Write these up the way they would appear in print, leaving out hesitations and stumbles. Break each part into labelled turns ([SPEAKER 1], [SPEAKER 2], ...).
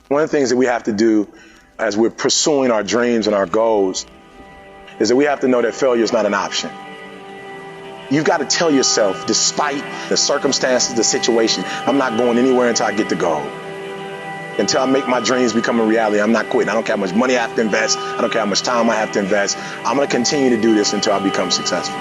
[SPEAKER 1] One of the things that we have to do as we're pursuing our dreams and our goals is that we have to know that failure is not an option. You've got to tell yourself, despite the circumstances, the situation, I'm not going anywhere until I get the goal. Until I make my dreams become a reality, I'm not quitting. I don't care how much money I have to invest. I don't care how much time I have to invest. I'm going to continue to do this until I become successful.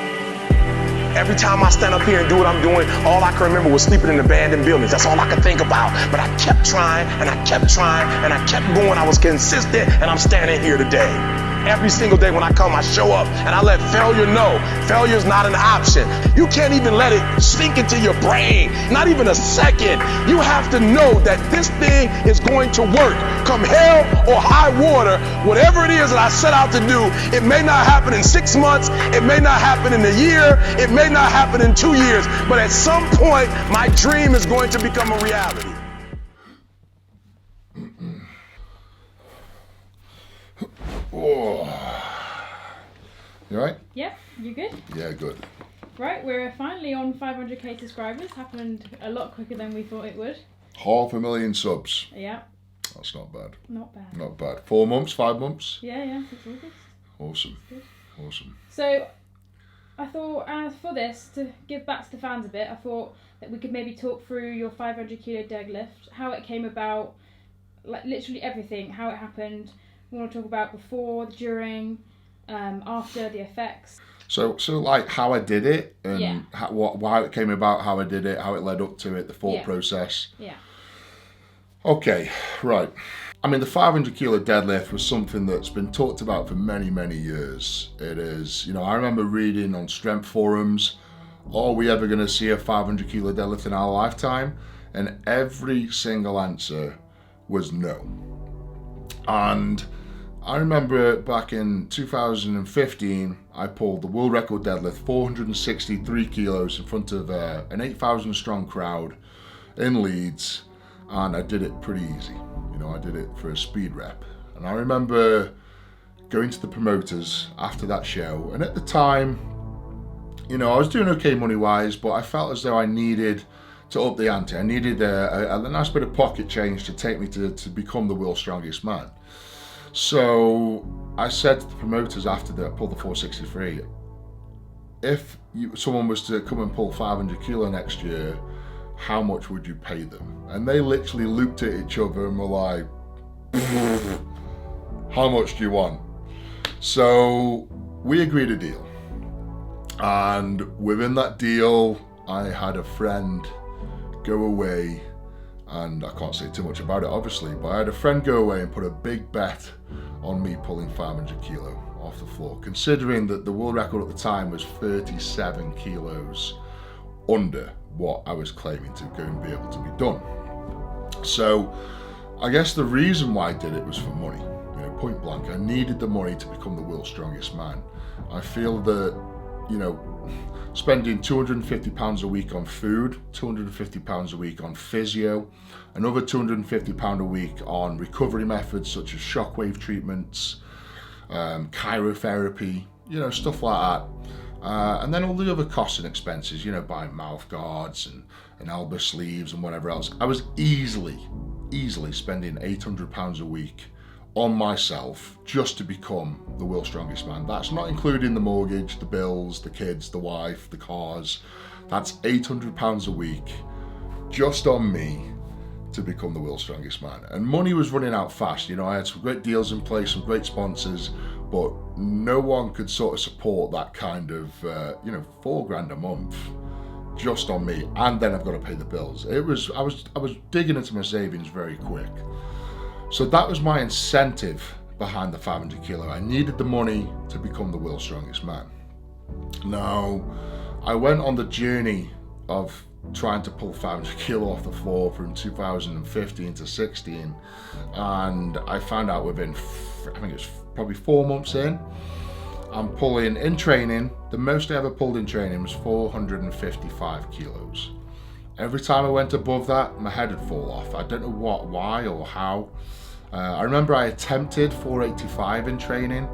[SPEAKER 1] Every time I stand up here and do what I'm doing, all I can remember was sleeping in abandoned buildings. That's all I could think about. But I kept trying, and I kept trying, and I kept going. I was consistent, and I'm standing here today. Every single day when I come, I show up, and I let failure know. Failure is not an option. You can't even let it sink into your brain, not even a second. You have to know that this thing is going to work. Come hell or high water, whatever it is that I set out to do, it may not happen in 6 months, it may not happen in a year, it may not happen in 2 years, but at some point, my dream is going to become a reality.
[SPEAKER 2] Oh. You alright?
[SPEAKER 3] Yep, you good?
[SPEAKER 2] Yeah, good.
[SPEAKER 3] Right, we're finally on 500k subscribers. Happened a lot quicker than we thought it would.
[SPEAKER 2] 500,000 subs.
[SPEAKER 3] Yeah.
[SPEAKER 2] That's not bad.
[SPEAKER 3] Not bad.
[SPEAKER 2] Not bad. 4 months, 5 months?
[SPEAKER 3] Yeah, it's August.
[SPEAKER 2] Awesome.
[SPEAKER 3] Good.
[SPEAKER 2] Awesome.
[SPEAKER 3] So, I thought for this, to give back to the fans a bit, I thought that we could maybe talk through your 500 kilo deadlift, how it came about, like literally everything, how it happened. We want to talk about before, during, after, the effects.
[SPEAKER 2] So like how I did it and
[SPEAKER 3] Yeah.
[SPEAKER 2] how it came about, how I did it, how it led up to it, the thought process.
[SPEAKER 3] Yeah.
[SPEAKER 2] Okay, right. I mean, the 500 kilo deadlift was something that's been talked about for many, many years. It is, I remember reading on strength forums, are we ever going to see a 500 kilo deadlift in our lifetime? And every single answer was no. And I remember back in 2015, I pulled the world record deadlift, 463 kilos in front of an 8,000 strong crowd in Leeds, and I did it pretty easy. I did it for a speed rep. And I remember going to the promoters after that show, and at the time, I was doing okay money-wise, but I felt as though I needed to up the ante. I needed a nice bit of pocket change to take me to become the world's strongest man. So I said to the promoters after that I pulled the 463, if someone was to come and pull 500 kilo next year, how much would you pay them? And they literally looked at each other and were like, how much do you want? So we agreed a deal. And within that deal, I had a friend go away, and I can't say too much about it obviously, but I had a friend go away and put a big bet on me pulling 500 kilo off the floor, considering that the world record at the time was 37 kilos under what I was claiming to go and be able to be done. So I guess the reason why I did it was for money, point blank. I needed the money to become the world's strongest man. I feel that, spending £250 a week on food, £250 a week on physio, another £250 a week on recovery methods such as shockwave treatments, chirotherapy, stuff like that. And then all the other costs and expenses, buying mouth guards and elbow sleeves and whatever else. I was easily spending £800 a week on myself just to become the world's strongest man. That's not including the mortgage, the bills, the kids, the wife, the cars. That's £800 a week just on me to become the world's strongest man. And money was running out fast. I had some great deals in place, some great sponsors, but no one could sort of support that kind of, $4,000 a month just on me. And then I've got to pay the bills. I was digging into my savings very quick. So that was my incentive behind the 500 kilo. I needed the money to become the world's strongest man. Now, I went on the journey of trying to pull 500 kilo off the floor from 2015 to 16, and I found out within, I think it's probably 4 months in, I'm pulling in training. The most I ever pulled in training was 455 kilos. Every time I went above that, my head would fall off. I don't know why or how. I remember I attempted 485 in training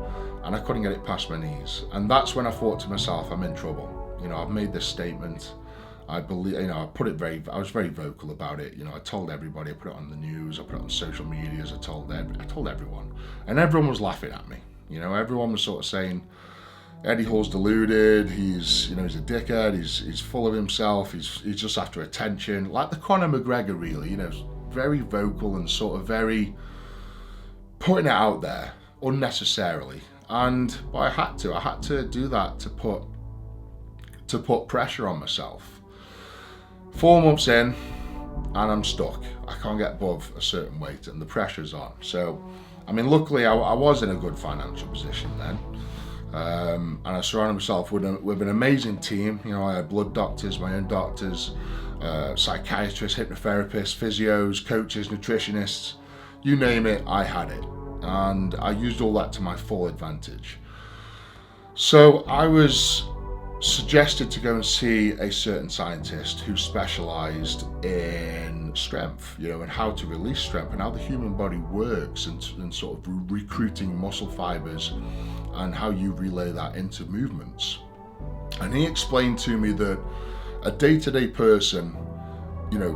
[SPEAKER 2] and I couldn't get it past my knees. And that's when I thought to myself, I'm in trouble. I've made this statement. I believe, I was very vocal about it. I told everybody, I put it on the news, I put it on social medias, I told everyone, and everyone was laughing at me. Everyone was sort of saying, Eddie Hall's deluded, he's a dickhead, he's full of himself, he's just after attention, like the Conor McGregor really, very vocal and sort of very putting it out there unnecessarily. But I had to do that to put pressure on myself. 4 months in, and I'm stuck. I can't get above a certain weight, and the pressure's on. So, luckily I was in a good financial position then. And I surrounded myself with an amazing team. I had blood doctors, my own doctors, psychiatrists, hypnotherapists, physios, coaches, nutritionists, you name it, I had it. And I used all that to my full advantage. So I was suggested to go and see a certain scientist who specialized in strength, and how to release strength and how the human body works, and sort of recruiting muscle fibers and how you relay that into movements. And he explained to me that a day-to-day person,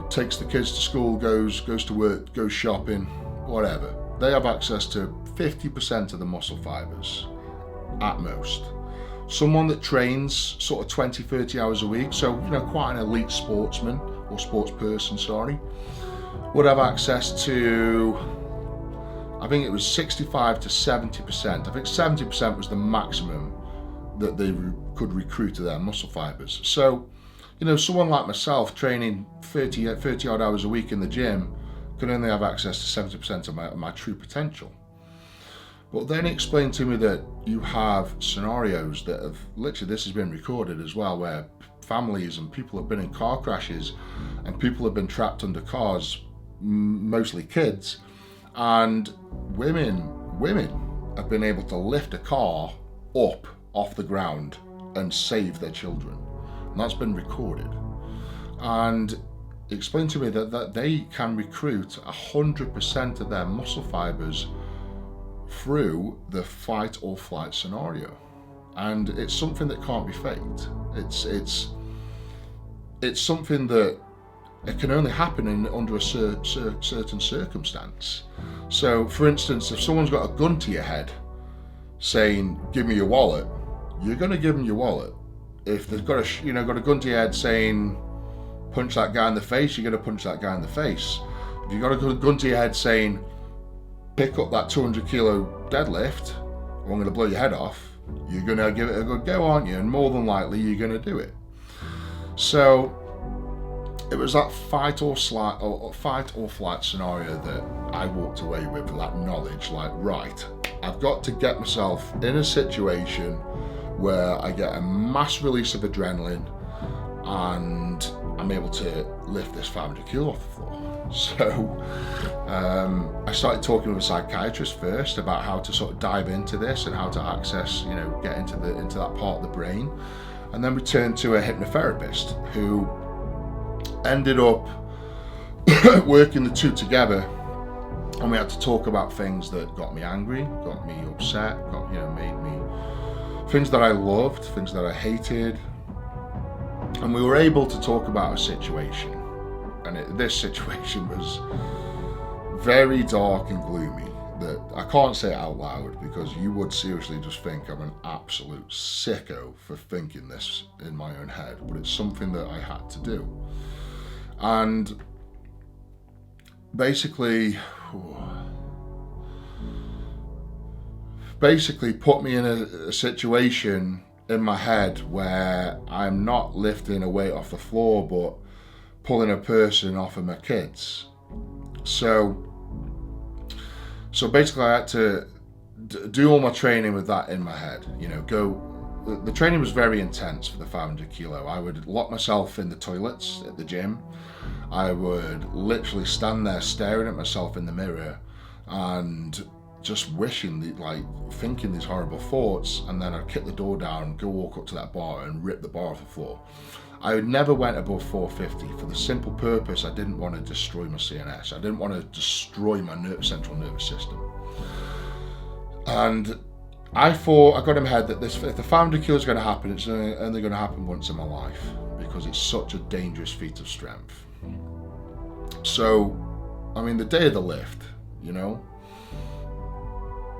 [SPEAKER 2] takes the kids to school, goes to work, goes shopping, whatever, they have access to 50% of the muscle fibers at most. Someone that trains sort of 20-30 hours a week, so quite an elite sportsman or sports person, would have access to, I think it was 65 to 70%. I think 70% was the maximum that they could recruit to their muscle fibers. So, someone like myself training 30 odd hours a week in the gym could only have access to 70% of my true potential. But then he explained to me that you have scenarios that have, literally this has been recorded as well, where families and people have been in car crashes and people have been trapped under cars, mostly kids, and women have been able to lift a car up off the ground and save their children. And that's been recorded. And he explained to me that they can recruit 100% of their muscle fibers through the fight or flight scenario, and it's something that can't be faked. It's something that it can only happen under a certain circumstance. So, for instance, if someone's got a gun to your head saying, "Give me your wallet," you're going to give them your wallet. If they've got a gun to your head saying, "Punch that guy in the face," you're going to punch that guy in the face. If you've got a gun to your head saying, "Pick up that 200 kilo deadlift, or I'm going to blow your head off," you're going to give it a good go, aren't you? And more than likely, you're going to do it. So it was that fight or flight scenario that I walked away with that knowledge. Like, right, I've got to get myself in a situation where I get a mass release of adrenaline and I'm able to lift this 500 kilo off the floor. So I started talking with a psychiatrist first about how to sort of dive into this and how to access, get into that part of the brain. And then we turned to a hypnotherapist who ended up working the two together, and we had to talk about things that got me angry, got me upset, made me things that I loved, things that I hated. And we were able to talk about a situation, and this situation was very dark and gloomy, that I can't say it out loud because you would seriously just think I'm an absolute sicko for thinking this in my own head, but it's something that I had to do. And basically put me in a situation in my head where I'm not lifting a weight off the floor but pulling a person off of my kids. So basically I had to do all my training with that in my head. The training was very intense for the 500 kilo. I would lock myself in the toilets at the gym. I would literally stand there staring at myself in the mirror and just thinking these horrible thoughts, and then I'd kick the door down, go walk up to that bar and rip the bar off the floor. I never went above 450 for the simple purpose I didn't want to destroy my CNS. I didn't want to destroy my central nervous system. And I thought, I got in my head that if the 500 kilo is going to happen, it's only going to happen once in my life, because it's such a dangerous feat of strength. So, I mean, the day of the lift, you know,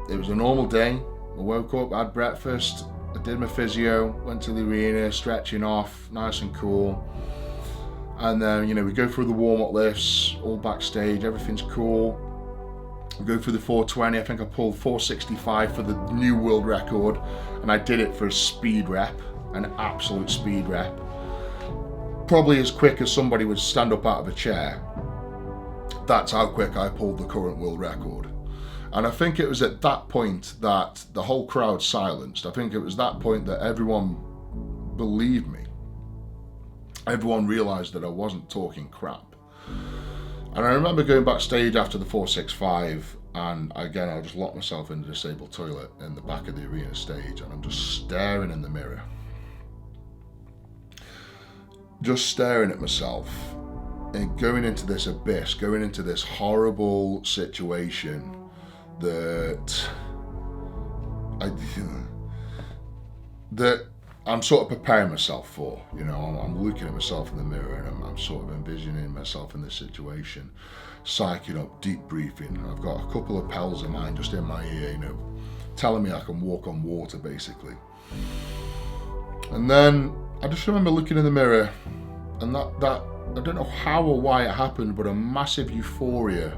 [SPEAKER 2] it was a normal day. I woke up, had breakfast, I did my physio, went to the arena, stretching off, nice and cool. And then, you know, we go through the warm-up lifts, all backstage, everything's cool. We go through the 420, I think I pulled 465 for the new world record, and I did it for a speed rep, an absolute speed rep. Probably as quick as somebody would stand up out of a chair. That's how quick I pulled the current world record. And I think it was at that point that the whole crowd silenced. I think it was that point that everyone believed me. Everyone realized that I wasn't talking crap. And I remember going backstage after the 465, and again, I just locked myself in the disabled toilet in the back of the arena stage, and I'm just staring in the mirror. Just staring at myself and going into this abyss, going into this horrible situation that I'm sort of preparing myself for. You know, I'm looking at myself in the mirror, and I'm sort of envisioning myself in this situation, psyching up, deep breathing. I've got a couple of pals of mine just in my ear, you know, telling me I can walk on water, basically. And then I just remember looking in the mirror, and that I don't know how or why it happened, but a massive euphoria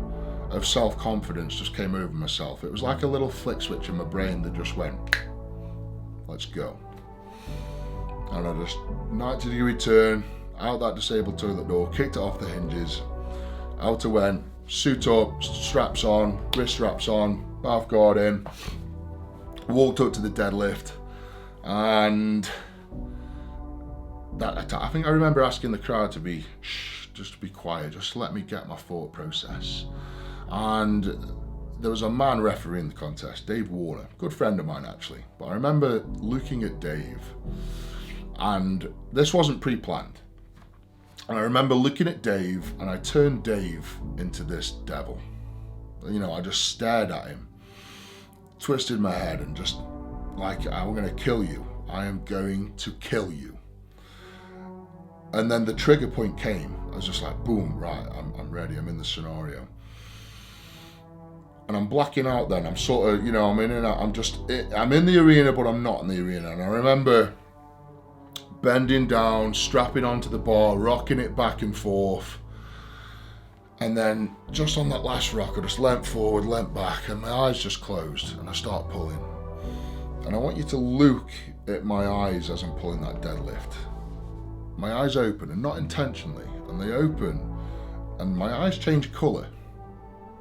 [SPEAKER 2] of self-confidence just came over myself. It was like a little flick switch in my brain that just went, let's go. And I just 90-degree turn, out that disabled toilet door, kicked it off the hinges, out I went, suit up, straps on, wrist straps on, mouth guard in, walked up to the deadlift, and I think I remember asking the crowd to be just to be quiet, just let me get my thought process. And there was a man refereeing the contest, Dave Warner, good friend of mine actually. But I remember looking at Dave, and this wasn't pre-planned. And I remember looking at Dave, and I turned Dave into this devil. You know, I just stared at him, twisted my head, and just like, I'm gonna kill you. I am going to kill you. And then the trigger point came. I was just like, boom, right, I'm ready, I'm in the scenario. And I'm blacking out then. I'm sort of, you know, I'm in and out. I'm in the arena, but I'm not in the arena. And I remember bending down, strapping onto the bar, rocking it back and forth. And then just on that last rock, I just leant forward, leant back, and my eyes just closed, and I start pulling. And I want you to look at my eyes as I'm pulling that deadlift. My eyes open, and not intentionally, and they open, and my eyes change colour.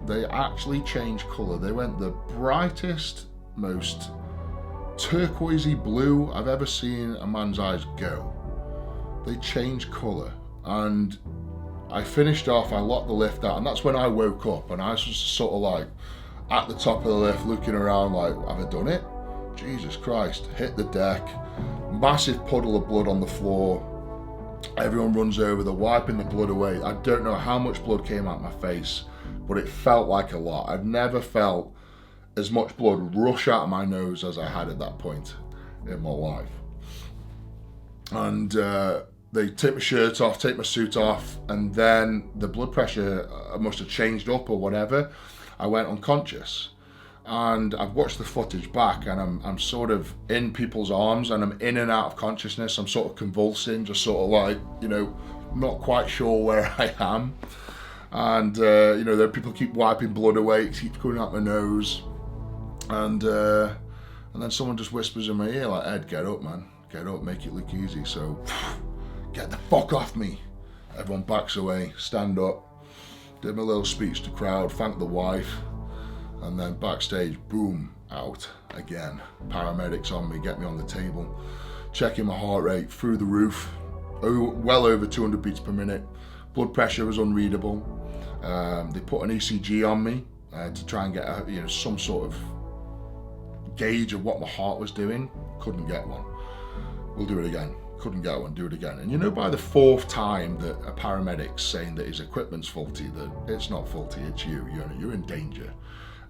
[SPEAKER 2] They actually changed colour. They went the brightest, most turquoisey blue I've ever seen a man's eyes go. They changed colour, and I finished off, I locked the lift out, and that's when I woke up, and I was just sort of like at the top of the lift looking around like, have I done it? Jesus Christ. Hit the deck, massive puddle of blood on the floor. Everyone runs over, they're wiping the blood away. I don't know how much blood came out my face, but it felt like a lot. I've never felt as much blood rush out of my nose as I had at that point in my life. And they take my shirt off, take my suit off, and then the blood pressure must have changed up or whatever. I went unconscious. And I've watched the footage back, and I'm sort of in people's arms, and I'm in and out of consciousness. I'm sort of convulsing, just sort of like, you know, not quite sure where I am. And, you know, there people keep wiping blood away, it keeps coming out my nose. And then someone just whispers in my ear, like, Ed, get up, man. Get up, make it look easy. So, get the fuck off me. Everyone backs away, stand up, did my little speech to the crowd, thanked the wife. And then backstage, boom, out again. Paramedics on me, get me on the table, checking my heart rate through the roof, well over 200 beats per minute. Blood pressure was unreadable. They put an ECG on me to try and get some sort of gauge of what my heart was doing. Couldn't get one. We'll do it again. Couldn't get one, do it again. And you know, by the fourth time that a paramedic's saying that his equipment's faulty, that it's not faulty, it's you. You're in danger.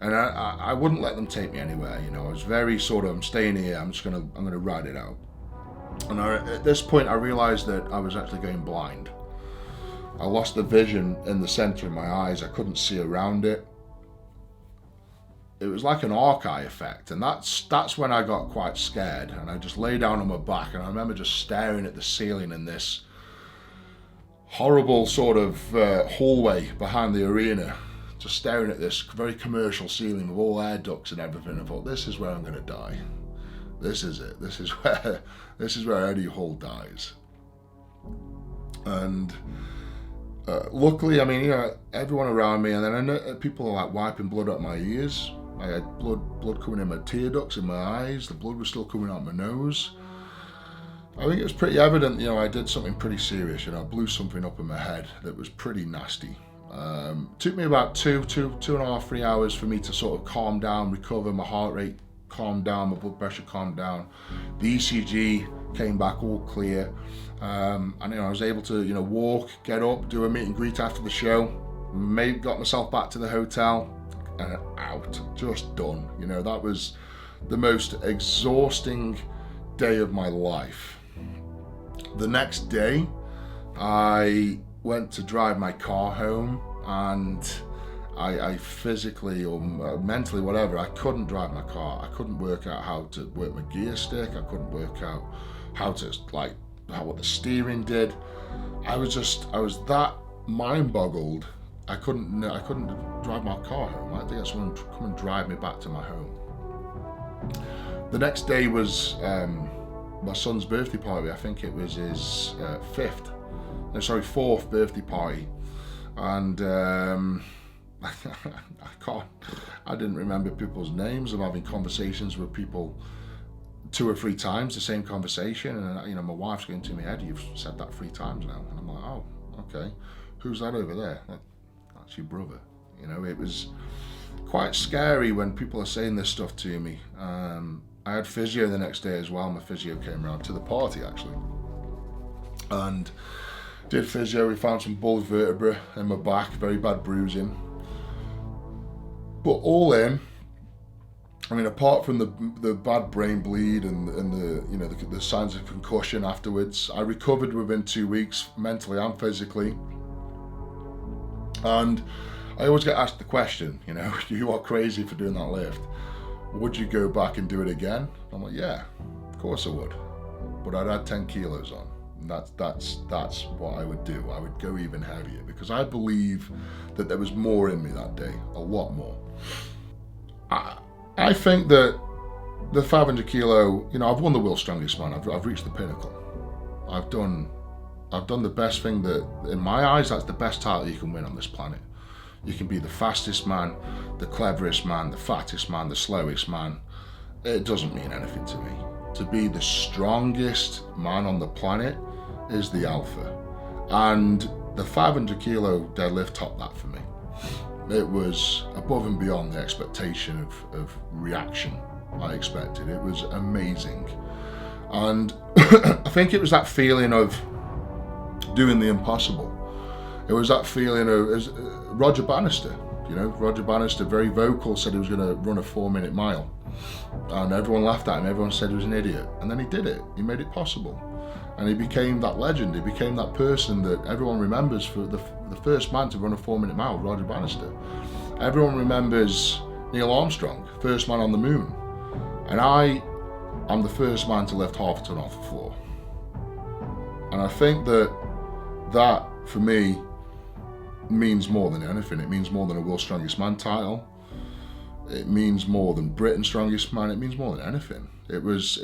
[SPEAKER 2] And I wouldn't let them take me anywhere. You know, I was very sort of, I'm staying here. I'm gonna ride it out. And at this point, I realized that I was actually going blind. I lost the vision in the center of my eyes. I couldn't see around it. It was like an arc eye effect, and that's when I got quite scared, and I just lay down on my back, and I remember just staring at the ceiling in this horrible sort of hallway behind the arena, just staring at this very commercial ceiling with all air ducts and everything. I thought, this is where I'm going to die. This is it. This is where Eddie Hall dies. And luckily, I mean, you know, everyone around me, and then I know people are like wiping blood out my ears. I had blood coming in my tear ducts in my eyes. The blood was still coming out my nose. I think it was pretty evident, you know, I did something pretty serious. You know, I blew something up in my head that was pretty nasty. Took me about two and a half, 3 hours for me to sort of calm down, recover, my heart rate calmed down, my blood pressure calmed down. The ECG came back all clear. And, you know, I was able to, you know, walk, get up, do a meet and greet after the show. Got myself back to the hotel and out, just done. You know, that was the most exhausting day of my life. The next day, I went to drive my car home, and I physically or mentally, whatever, I couldn't drive my car. I couldn't work out how to work my gear stick. I couldn't work out how to, like, what the steering did. I was that mind boggled. I couldn't drive my car home. I had to get someone to come and drive me back to my home. The next day was my son's birthday party. I think it was his fourth birthday party, and I didn't remember people's names. I'm having conversations with people 2 or 3 times, the same conversation, and, you know, my wife's going to me, Eddie, you've said that 3 times now, and I'm like, oh, okay, who's that over there? That's your brother. You know, it was quite scary when people are saying this stuff to me. I had physio the next day as well. My physio came around to the party, actually, and did physio. We found some bulged vertebra in my back, very bad bruising. But all in, I mean, apart from the bad brain bleed and the, you know, the signs of concussion afterwards, I recovered within 2 weeks, mentally and physically. And I always get asked the question, you know, you are crazy for doing that lift. Would you go back and do it again? I'm like, yeah, of course I would. But I'd add 10 kilos on. And that's what I would do. I would go even heavier, because I believe that there was more in me that day, a lot more. I think that the 500 kilo, you know, I've won the world's strongest man. I've reached the pinnacle. I've done the best thing that, in my eyes, that's the best title you can win on this planet. You can be the fastest man, the cleverest man, the fattest man, the slowest man. It doesn't mean anything to me. To be the strongest man on the planet is the alpha. And the 500 kilo deadlift topped that for me. It was above and beyond the expectation of reaction I expected. It was amazing. And I think it was that feeling of doing the impossible. It was that feeling of Roger Bannister. You know, Roger Bannister, very vocal, said he was going to run a 4-minute mile. And everyone laughed at him. Everyone said he was an idiot. And then he did it. He made it possible. And he became that legend. He became that person that everyone remembers for the first man to run a 4-minute mile, Roger Bannister. Everyone remembers Neil Armstrong, first man on the moon. And I am the first man to lift half a ton off the floor. And I think that, for me, means more than anything. It means more than a World's Strongest Man title. It means more than Britain's Strongest Man. It means more than anything. It was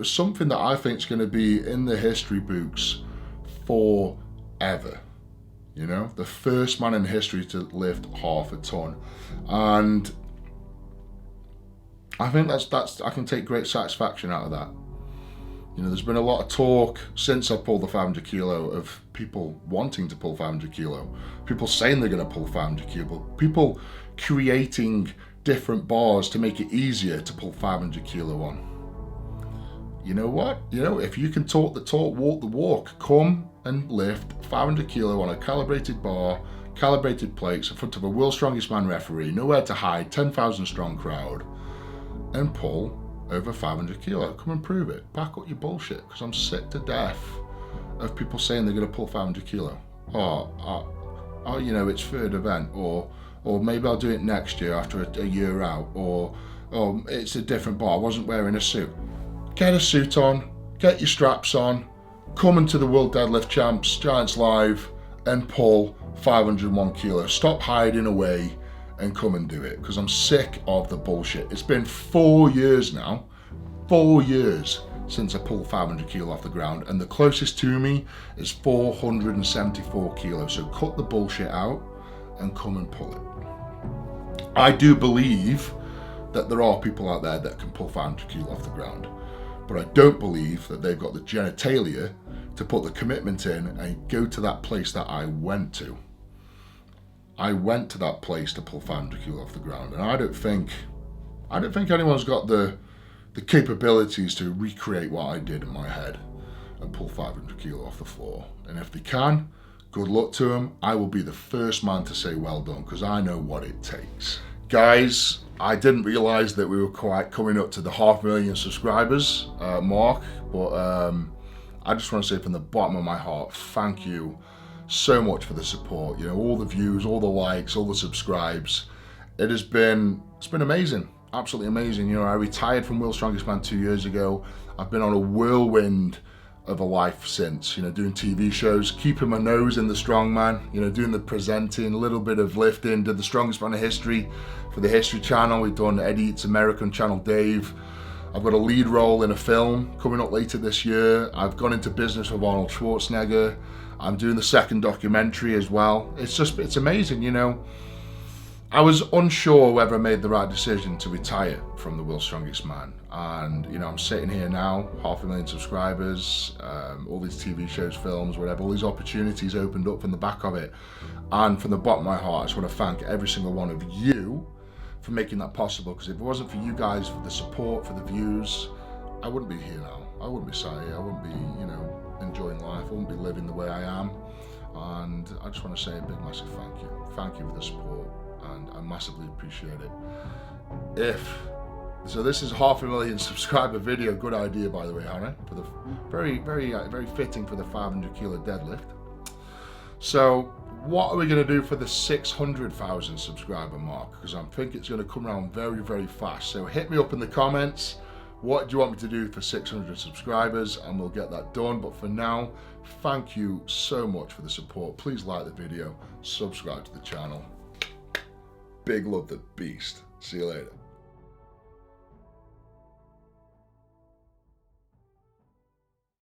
[SPEAKER 2] something that I think is going to be in the history books forever. You know, the first man in history to lift half a ton, and I think that's I can take great satisfaction out of that. You know, there's been a lot of talk since I pulled the 500 kilo of people wanting to pull 500 kilo, people saying they're going to pull 500 kilo, people creating different bars to make it easier to pull 500 kilo on. You know what? You know, if you can talk the talk, walk the walk, come and lift 500 kilo on a calibrated bar, calibrated plates in front of a World's Strongest Man referee, nowhere to hide, 10,000 strong crowd, and pull over 500 kilo. Come and prove it. Back up your bullshit, because I'm sick to death of people saying they're going to pull 500 kilo. Oh, you know, it's third event, or maybe I'll do it next year after a year out, or it's a different bar, I wasn't wearing a suit. Get a suit on, get your straps on, come into the World Deadlift Champs, Giants Live, and pull 501 kilos. Stop hiding away and come and do it, because I'm sick of the bullshit. It's been 4 years now, 4 years since I pulled 500 kilo off the ground, and the closest to me is 474 kilos. So cut the bullshit out and come and pull it. I do believe that there are people out there that can pull 500 kilo off the ground, but I don't believe that they've got the genitalia to put the commitment in and go to that place that I went to. I went to that place to pull 500 kilo off the ground, and I don't think anyone's got the capabilities to recreate what I did in my head and pull 500 kilo off the floor. And if they can, good luck to them. I will be the first man to say well done, because I know what it takes. Guys, I didn't realize that we were quite coming up to the 500,000 subscribers mark, but I just want to say from the bottom of my heart, thank you so much for the support. You know, all the views, all the likes, all the subscribes. It's been amazing. Absolutely amazing. You know, I retired from World's Strongest Man 2 years ago. I've been on a whirlwind of a life since, you know, doing TV shows, keeping my nose in the strongman, you know, doing the presenting, a little bit of lifting, did the Strongest Man of History for the History Channel. We've done Eddie Eats American, Channel Dave. I've got a lead role in a film coming up later this year. I've gone into business with Arnold Schwarzenegger. I'm doing the second documentary as well. It's amazing, you know. I was unsure whether I made the right decision to retire from the World's Strongest Man, and you know, I'm sitting here now, 500,000 subscribers, all these TV shows, films, whatever, all these opportunities opened up from the back of it, and from the bottom of my heart, I just want to thank every single one of you for making that possible, because if it wasn't for you guys, for the support, for the views, I wouldn't be here now. I wouldn't be sat here, I wouldn't be, you know, enjoying life, I wouldn't be living the way I am, and I just want to say a big massive thank you. Thank you for the support, and I massively appreciate it. So this is a 500,000 subscriber video. Good idea, by the way, Hannah, for the very fitting for the 500 kilo deadlift. So what are we going to do for the 600,000 subscriber mark? Because I think it's going to come around very fast. So hit me up in the comments. What do you want me to do for 600 subscribers? And we'll get that done. But for now, thank you so much for the support. Please like the video, subscribe to the channel. Big love, the beast. See you later.